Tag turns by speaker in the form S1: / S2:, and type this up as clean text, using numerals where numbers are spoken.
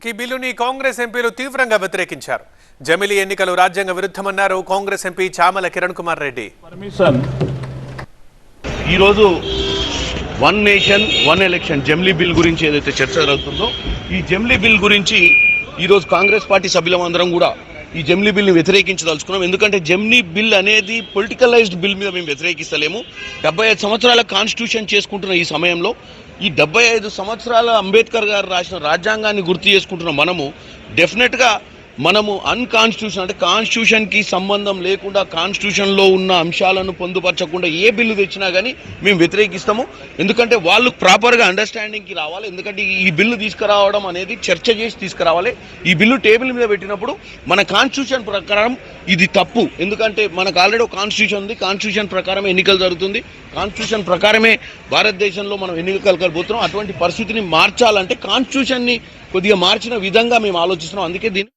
S1: ఈ బిల్లుని కాంగ్రెస్ ఎంపీలు తీవ్రంగా వ్యతిరేకించారు. జమిలీ ఎన్నికలు రాజ్యాంగ విరుద్ధమన్నారు కాంగ్రెస్ ఎంపీ చామల కిరణ్ కుమార్ రెడ్డి.
S2: ఈ రోజు వన్ నేషన్ వన్ ఎలక్షన్ జమిలీ బిల్ గురించి ఏదైతే చర్చ జరుగుతుందో ఈ జమిలీ బిల్ గురించి ఈ రోజు కాంగ్రెస్ పార్టీ సభ్యులందరం కూడా ఈ జమిలీ బిల్ని వ్యతిరేకించదలుచుకున్నాం. ఎందుకంటే జమిలీ బిల్ అనేది పొలిటికలైజ్డ్ బిల్ మీద మేము వ్యతిరేకిస్తలేము. 75 సంవత్సరాల కాన్స్టిట్యూషన్ చేసుకుంటున్న ఈ సమయంలో ఈ 75 సంవత్సరాల అంబేద్కర్ గారు రాసిన రాజ్యాంగాన్ని గుర్తు చేసుకుంటున్న డెఫినెట్గా మనము అన్కాన్స్టిట్యూషన్ అంటే కాన్స్టిట్యూషన్కి సంబంధం లేకుండా కాన్స్టిట్యూషన్లో ఉన్న అంశాలను పొందుపరచకుండా ఏ బిల్లు తెచ్చినా కానీ మేము వ్యతిరేకిస్తాము. ఎందుకంటే వాళ్ళు ప్రాపర్గా అండర్స్టాండింగ్కి రావాలి. ఎందుకంటే ఈ బిల్లు తీసుకురావడం అనేది చర్చ చేసి తీసుకురావాలి. ఈ బిల్లు టేబుల్ మీద పెట్టినప్పుడు మన కాన్స్టిట్యూషన్ ప్రకారం ఇది తప్పు. ఎందుకంటే మనకు ఆల్రెడీ ఒక కాన్స్టిట్యూషన్ ఉంది. కాన్స్టిట్యూషన్ ప్రకారమే ఎన్నికలు జరుగుతుంది. కాన్స్టిట్యూషన్ ప్రకారమే భారతదేశంలో మనం ఎన్నికలు కలగబోతున్నాం. అటువంటి పరిస్థితిని మార్చాలంటే కాన్స్టిట్యూషన్ని కొద్దిగా మార్చిన విధంగా మేము ఆలోచిస్తున్నాం. అందుకే దీన్ని